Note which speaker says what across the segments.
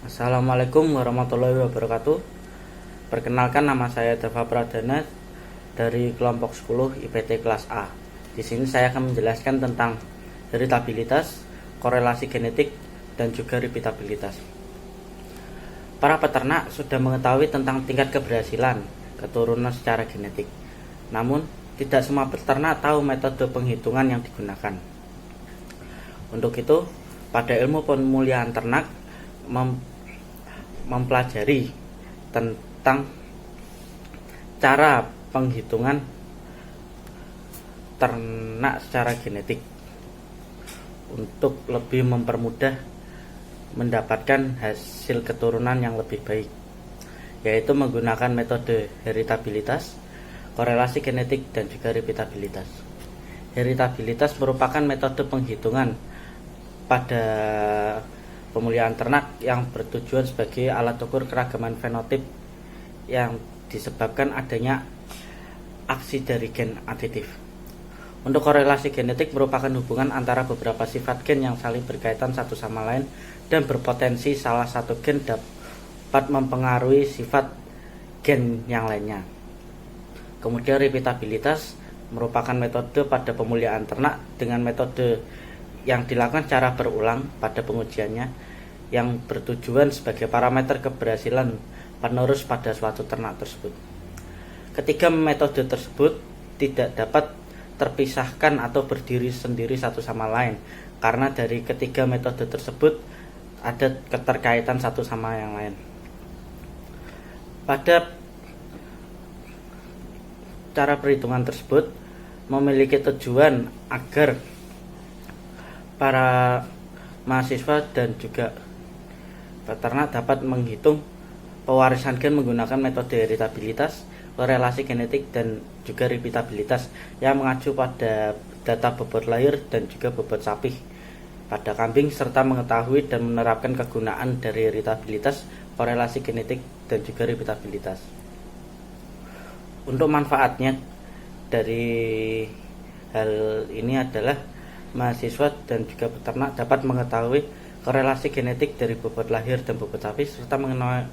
Speaker 1: Assalamualaikum warahmatullahi wabarakatuh. Perkenalkan, nama saya Dava Pradana dari kelompok 10 IPT kelas A. Di sini saya akan menjelaskan tentang heritabilitas, korelasi genetik, dan juga repeatabilitas. Para peternak sudah mengetahui tentang tingkat keberhasilan keturunan secara genetik. Namun, tidak semua peternak tahu metode penghitungan yang digunakan. Untuk itu, pada ilmu pemulihan ternak mempelajari tentang cara penghitungan ternak secara genetik untuk lebih mempermudah mendapatkan hasil keturunan yang lebih baik, yaitu menggunakan metode heritabilitas, korelasi genetik, dan juga repeatabilitas. Heritabilitas merupakan metode penghitungan pada pemulihan ternak yang bertujuan sebagai alat ukur keragaman fenotip yang disebabkan adanya aksi dari gen aditif. Untuk korelasi genetik merupakan hubungan antara beberapa sifat gen yang saling berkaitan satu sama lain dan berpotensi salah satu gen dapat mempengaruhi sifat gen yang lainnya. Kemudian repeatabilitas merupakan metode pada pemulihan ternak dengan metode yang dilakukan secara berulang pada pengujiannya yang bertujuan sebagai parameter keberhasilan penerus pada suatu ternak tersebut. Ketiga metode tersebut tidak dapat terpisahkan atau berdiri sendiri satu sama lain karena dari ketiga metode tersebut ada keterkaitan satu sama yang lain. Pada cara perhitungan tersebut memiliki tujuan agar para mahasiswa dan juga peternak dapat menghitung pewarisan gen menggunakan metode heritabilitas, korelasi genetik, dan juga repeatabilitas yang mengacu pada data bobot lahir dan juga bobot sapi pada kambing, serta mengetahui dan menerapkan kegunaan dari heritabilitas, korelasi genetik, dan juga repeatabilitas. Untuk manfaatnya dari hal ini adalah mahasiswa dan juga peternak dapat mengetahui korelasi genetik dari bobot lahir dan bobot sapi serta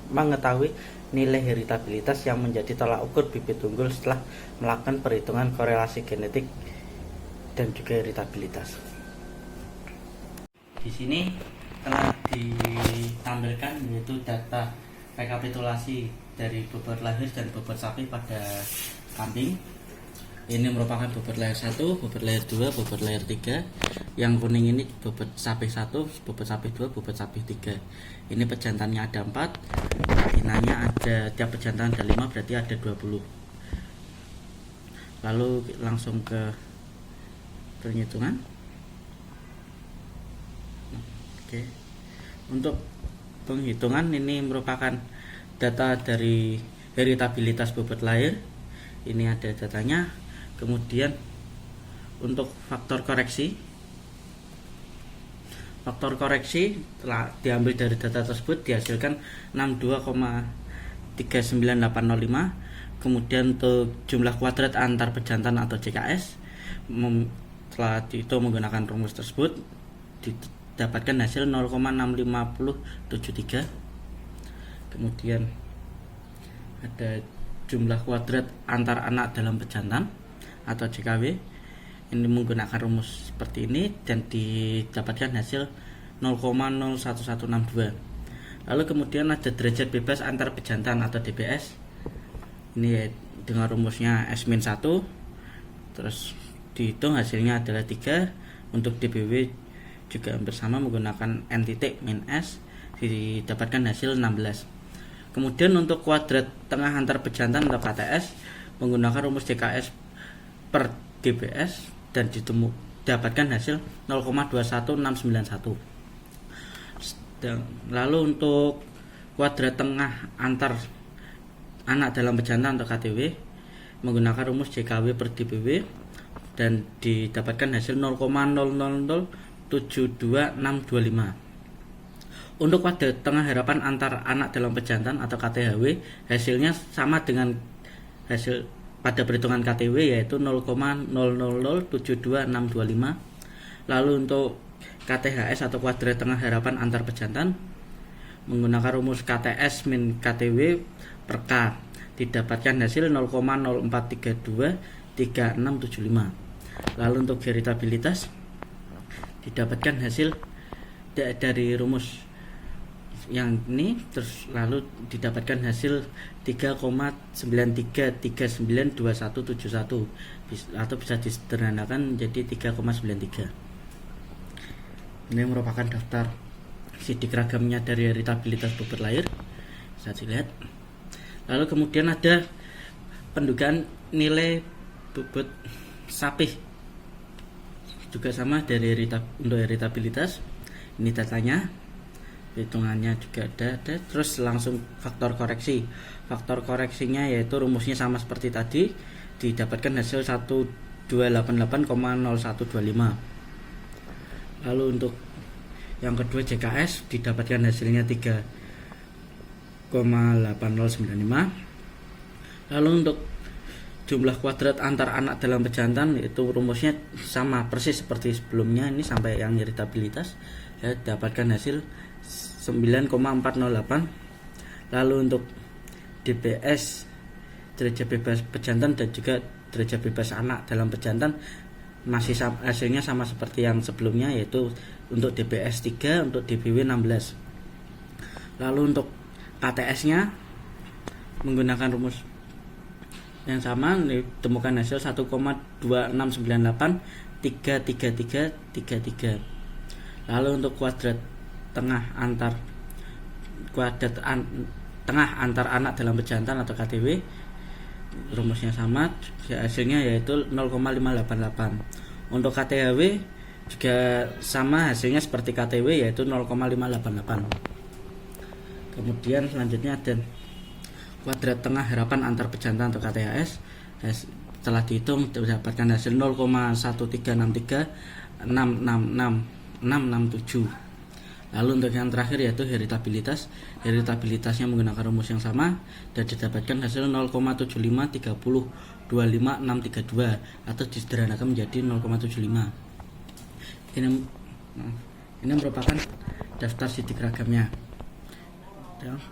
Speaker 1: mengetahui nilai heritabilitas yang menjadi tolak ukur bibit unggul setelah melakukan perhitungan korelasi genetik dan juga heritabilitas. Di sini telah ditampilkan yaitu data rekapitulasi dari bobot lahir dan bobot sapi pada kambing. Ini merupakan bobot lahir 1, bobot lahir 2, bobot lahir 3. Yang kuning ini bobot sapi 1, bobot sapi 2, bobot sapi 3. Ini pejantannya ada 4, betinanya ada, tiap pejantan ada 5, berarti ada 20. Lalu langsung ke penghitungan. Oke. Untuk penghitungan ini merupakan data dari heritabilitas bobot lahir. Ini ada datanya. Kemudian untuk faktor koreksi telah diambil dari data tersebut, dihasilkan 62,39805. Kemudian untuk jumlah kuadrat antar pejantan atau JKS setelah dihitung menggunakan rumus tersebut didapatkan hasil 0,6573. Kemudian ada jumlah kuadrat antar anak dalam pejantan atau JKW, ini menggunakan rumus seperti ini dan didapatkan hasil 0,01162. Lalu kemudian ada derajat bebas antar pejantan atau DBS, ini dengan rumusnya S-1, terus dihitung hasilnya adalah 3. Untuk DBW juga bersama menggunakan N-S, didapatkan hasil 16. Kemudian untuk kuadrat tengah antar pejantan atau KTS menggunakan rumus JKS per DBS dan didapatkan hasil 0,21691. Lalu untuk kuadrat tengah antar anak dalam pejantan atau KTW menggunakan rumus JKW per DBW dan didapatkan hasil 0,000722625. Untuk kuadrat tengah harapan antar anak dalam pejantan atau KTHW hasilnya sama dengan hasil pada perhitungan KTW, yaitu 0,000722625. Lalu untuk KTHS atau kuadrat tengah harapan antar pejantan menggunakan rumus KTS min KTW per K didapatkan hasil 0,04323675. Lalu untuk heritabilitas didapatkan hasil dari rumus yang ini, terus lalu didapatkan hasil 3,93392171 atau bisa disederhanakan menjadi 3,93. Ini merupakan daftar sidik ragamnya dari heritabilitas bobot lahir, bisa dilihat. Lalu kemudian ada pendugaan nilai bobot sapi, juga sama dari untuk heritabilitas. Ini datanya, hitungannya juga ada. Terus langsung faktor koreksi. Faktor koreksinya yaitu rumusnya sama seperti tadi, didapatkan hasil 1288,0125. Lalu untuk yang kedua JKS didapatkan hasilnya 3,8095. Lalu untuk jumlah kuadrat antar anak dalam pejantan itu rumusnya sama persis seperti sebelumnya, ini sampai yang heritabilitas ya, dapatkan hasil 9,408. Lalu untuk DBS derajat bebas pejantan dan juga derajat bebas anak dalam pejantan masih hasilnya sama seperti yang sebelumnya, yaitu untuk DBS 3, untuk DBW 16. Lalu untuk KTS nya menggunakan rumus yang sama, ditemukan hasil 1,269833333. Lalu untuk kuadrat tengah antar anak dalam pejantan atau KTW rumusnya sama, hasilnya yaitu 0,588. Untuk KTHW juga sama, hasilnya seperti KTW yaitu 0,588. Kemudian selanjutnya ada kuadrat tengah harapan antar pejantan atau KTHS. Setelah dihitung dapatkan hasil 0,136366667. Lalu untuk yang terakhir yaitu heritabilitas. Heritabilitasnya menggunakan rumus yang sama dan didapatkan hasil 0,7530256632 atau disederhanakan menjadi 0,75. Ini merupakan daftar sidik ragamnya.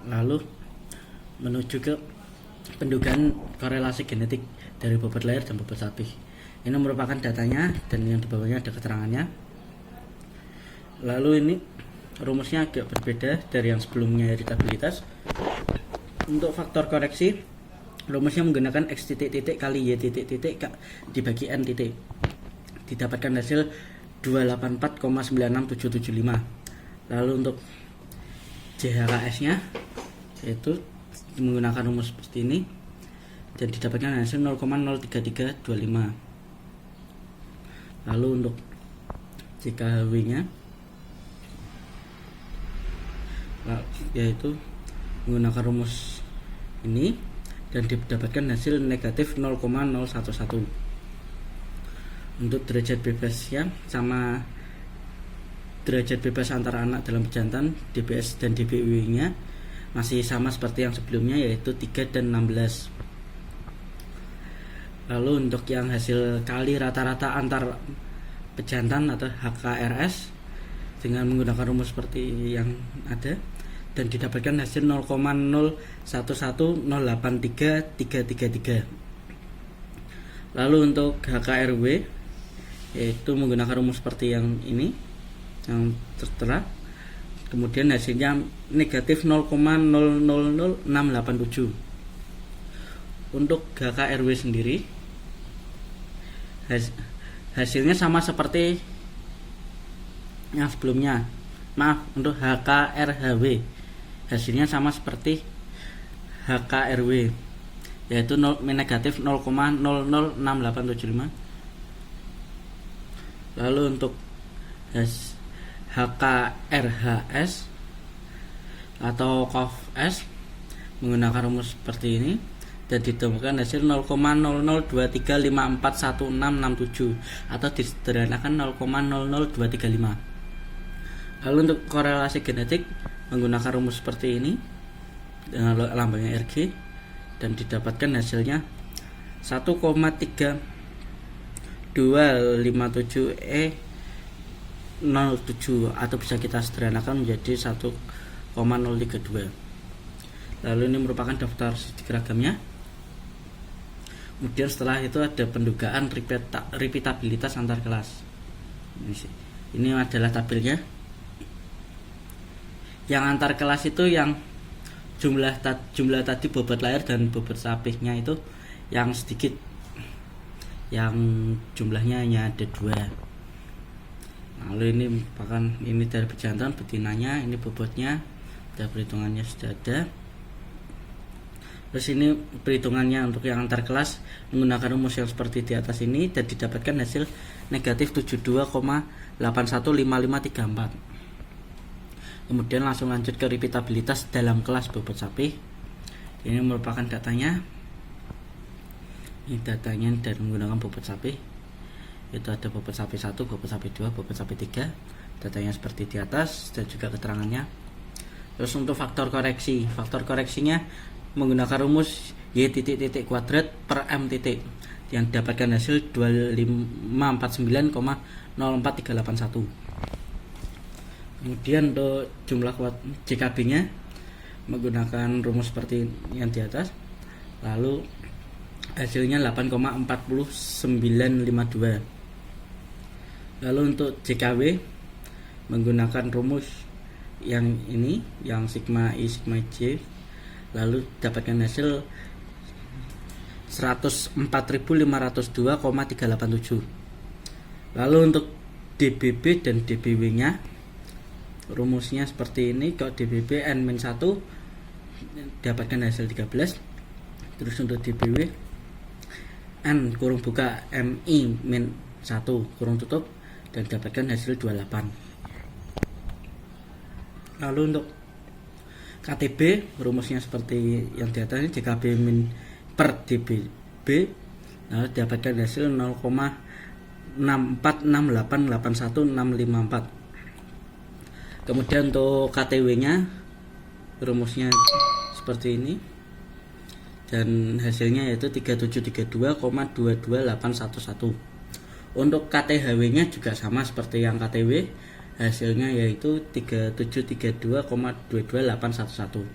Speaker 1: Lalu menuju ke pendugaan korelasi genetik dari bobot lahir dan bobot sapi. Ini merupakan datanya dan yang di bawahnya ada keterangannya. Lalu ini rumusnya agak berbeda dari yang sebelumnya heritabilitas. Untuk faktor koreksi, rumusnya menggunakan X titik kali Y titik dibagi N titik. Didapatkan hasil 284,96775. Lalu untuk JHKS-nya yaitu menggunakan rumus seperti ini dan didapatkan hasil 0,03325. Lalu untuk JKHW-nya yaitu menggunakan rumus ini dan didapatkan hasil negatif 0,011. Untuk derajat bebasnya sama, derajat bebas antara anak dalam pejantan DBS dan DBW-nya masih sama seperti yang sebelumnya yaitu 3 dan 16. Lalu untuk yang hasil kali rata-rata antar pejantan atau HKRS dengan menggunakan rumus seperti yang ada dan didapatkan hasil 0,01108333. Lalu untuk HKRW yaitu menggunakan rumus seperti yang ini yang tertera, kemudian hasilnya negatif 0,000687. Untuk HKRW sendiri hasilnya sama seperti yang sebelumnya. Maaf, untuk HKRHW hasilnya sama seperti HKRW yaitu negatif 0,006875. Lalu untuk HKRHS atau KOFS menggunakan rumus seperti ini dan ditemukan hasil 0,0023541667 atau disederhanakan 0,00235. Lalu untuk korelasi genetik menggunakan rumus seperti ini dengan lambangnya RG dan didapatkan hasilnya 1,3257E07 atau bisa kita sederhanakan menjadi 1,3257 Lalu ini merupakan daftar seragamnya. Kemudian setelah itu ada pendugaan repeatabilitas antar kelas. Ini adalah tabelnya. Yang antar kelas itu yang jumlah tadi bobot lahir dan bobot sapihnya itu yang sedikit, yang jumlahnya hanya ada 2. Lalu ini merupakan ini dari perjantan betinanya, ini bobotnya, dan perhitungannya sudah ada. Terus ini perhitungannya untuk yang antar kelas menggunakan rumus yang seperti di atas ini dan didapatkan hasil negatif 72,815534. Kemudian langsung lanjut ke repeatabilitas dalam kelas bobot sapih. Ini merupakan datanya. Ini datanya dari menggunakan bobot sapih. Itu ada bobot sapih 1, bobot sapih 2, bobot sapih 3. Datanya seperti di atas dan juga keterangannya. Terus untuk faktor koreksinya menggunakan rumus Y titik kuadrat per M titik yang didapatkan hasil 2549,04381. Kemudian untuk jumlah JKB nya menggunakan rumus seperti yang di atas, lalu hasilnya 8,40952. Lalu untuk JKW menggunakan rumus yang ini, yang sigma I sigma J, lalu dapatkan hasil 104.502,387. Lalu untuk DBB dan DBW nya rumusnya seperti ini. Kalau DBB N-1 dapatkan hasil 13. Terus untuk DBW N kurung buka MI-1 kurung tutup dan dapatkan hasil 28. Lalu untuk KTB rumusnya seperti yang di atas ini, JKB min per DBB, lalu dapatkan hasil 0,646881,654. Kemudian untuk KTW nya rumusnya seperti ini dan hasilnya yaitu 3732,22811. Untuk KTHW nya juga sama seperti yang KTW, hasilnya yaitu 3732,22811.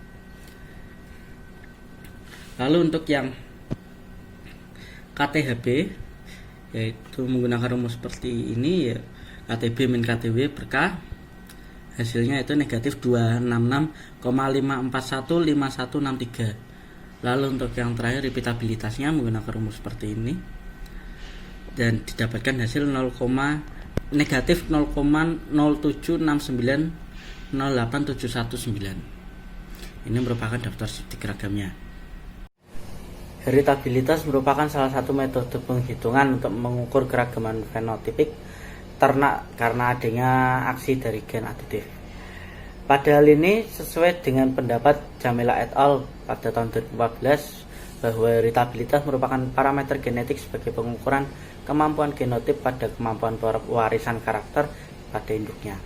Speaker 1: Lalu untuk yang KTHB yaitu menggunakan rumus seperti ini, ya KTB min KTW per K, hasilnya itu negatif 266,5415163. Lalu untuk yang terakhir repeatabilitasnya menggunakan rumus seperti ini dan didapatkan hasil negatif 0,0769087119. Ini merupakan daftar digeragamnya. Heritabilitas merupakan salah satu metode penghitungan untuk mengukur keragaman fenotipik ternak karena adanya aksi dari gen aditif. Pada hal ini sesuai dengan pendapat Jamila et al. Pada tahun 2014 bahwa heritabilitas merupakan parameter genetik sebagai pengukuran kemampuan genotip pada kemampuan pewarisan karakter pada induknya.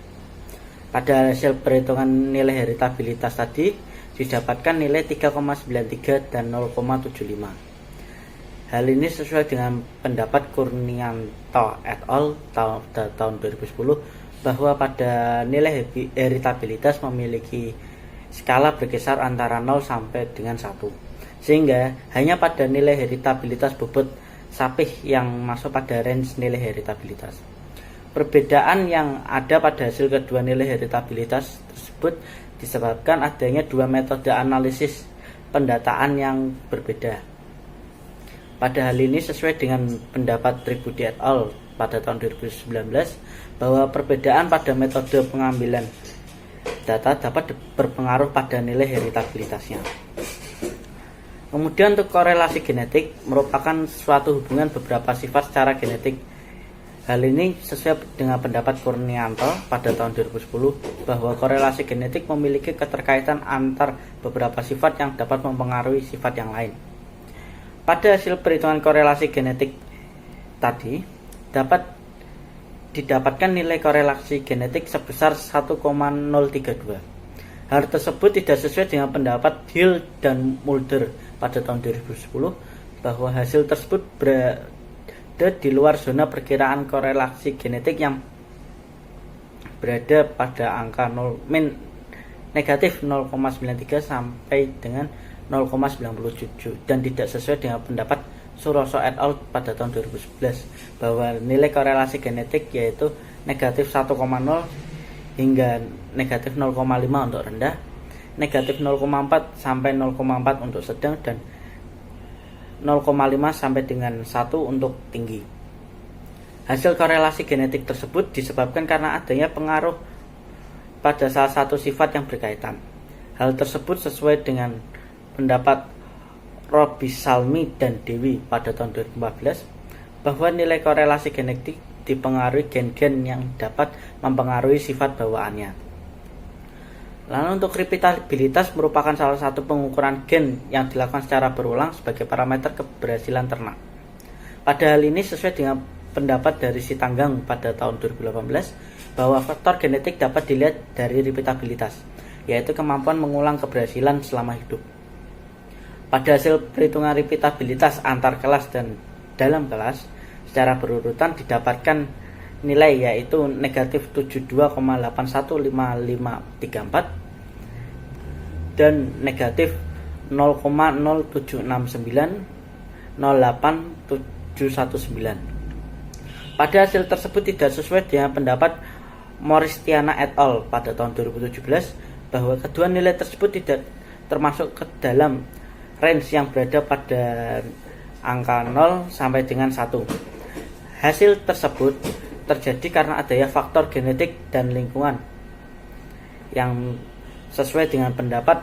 Speaker 1: Pada hasil perhitungan nilai heritabilitas tadi didapatkan nilai 3,93 dan 0,75. Hal ini sesuai dengan pendapat Kurnianto et al. Tahun 2010 bahwa pada nilai heritabilitas memiliki skala berkisar antara 0 sampai dengan 1. Sehingga hanya pada nilai heritabilitas bobot sapih yang masuk pada range nilai heritabilitas. Perbedaan yang ada pada hasil kedua nilai heritabilitas tersebut disebabkan adanya dua metode analisis pendataan yang berbeda. Pada hal ini sesuai dengan pendapat Tribudi et al. Pada tahun 2019 bahwa perbedaan pada metode pengambilan data dapat berpengaruh pada nilai heritabilitasnya. Kemudian untuk korelasi genetik merupakan suatu hubungan beberapa sifat secara genetik. Hal ini sesuai dengan pendapat Kurnianto pada tahun 2010 bahwa korelasi genetik memiliki keterkaitan antar beberapa sifat yang dapat mempengaruhi sifat yang lain. Pada hasil perhitungan korelasi genetik tadi dapat didapatkan nilai korelasi genetik sebesar 1,032. Hal tersebut tidak sesuai dengan pendapat Hill dan Mulder pada tahun 2010 bahwa hasil tersebut berada di luar zona perkiraan korelasi genetik yang berada pada angka 0, negatif 0,93 sampai dengan 0,97 dan tidak sesuai dengan pendapat Suroso et al. Pada tahun 2011 bahwa nilai korelasi genetik yaitu negatif 1,0 hingga negatif 0,5 untuk rendah, negatif 0,4 sampai 0,4 untuk sedang, dan 0,5 sampai dengan 1 untuk tinggi. Hasil korelasi genetik tersebut disebabkan karena adanya pengaruh pada salah satu sifat yang berkaitan. Hal tersebut sesuai dengan pendapat Robi Salmi dan Dewi pada tahun 2014 bahwa nilai korelasi genetik dipengaruhi gen-gen yang dapat mempengaruhi sifat bawaannya. Lalu untuk repeatabilitas merupakan salah satu pengukuran gen yang dilakukan secara berulang sebagai parameter keberhasilan ternak. Pada hal ini sesuai dengan pendapat dari Sitanggang pada tahun 2018 bahwa faktor genetik dapat dilihat dari repeatabilitas, yaitu kemampuan mengulang keberhasilan selama hidup. Pada hasil perhitungan repeatabilitas antar kelas dan dalam kelas secara berurutan didapatkan nilai yaitu negatif 72,815534 dan negatif 0,07690819. Pada hasil tersebut tidak sesuai dengan pendapat Moristiana et al. Pada tahun 2017 bahwa kedua nilai tersebut tidak termasuk ke dalam range yang berada pada angka 0 sampai dengan 1. Hasil tersebut terjadi karena adanya faktor genetik dan lingkungan yang sesuai dengan pendapat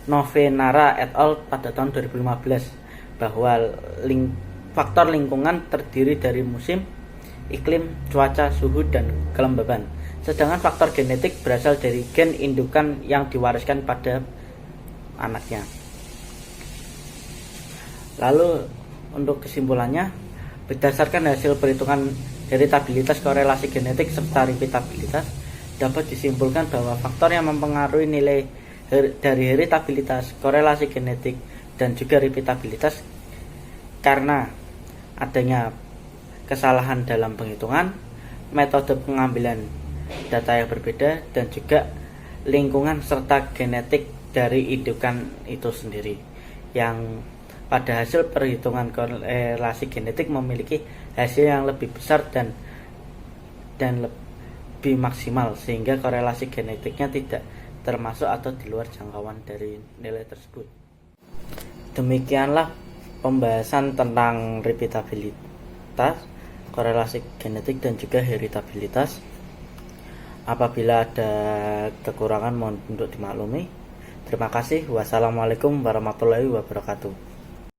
Speaker 1: Novenara et al. Pada tahun 2015 bahwa faktor lingkungan terdiri dari musim, iklim, cuaca, suhu, dan kelembaban. Sedangkan faktor genetik berasal dari gen indukan yang diwariskan pada anaknya. Lalu untuk kesimpulannya, berdasarkan hasil perhitungan heritabilitas, korelasi genetik, serta repeatabilitas, dapat disimpulkan bahwa faktor yang mempengaruhi nilai dari heritabilitas, korelasi genetik, dan juga repeatabilitas karena adanya kesalahan dalam penghitungan, metode pengambilan data yang berbeda, dan juga lingkungan serta genetik dari indukan itu sendiri, yang pada hasil perhitungan korelasi genetik memiliki hasil yang lebih besar dan lebih maksimal, sehingga korelasi genetiknya tidak termasuk atau di luar jangkauan dari nilai tersebut. Demikianlah pembahasan tentang repeatabilitas, korelasi genetik, dan juga heritabilitas. Apabila ada kekurangan mohon untuk dimaklumi. Terima kasih. Wassalamualaikum warahmatullahi wabarakatuh.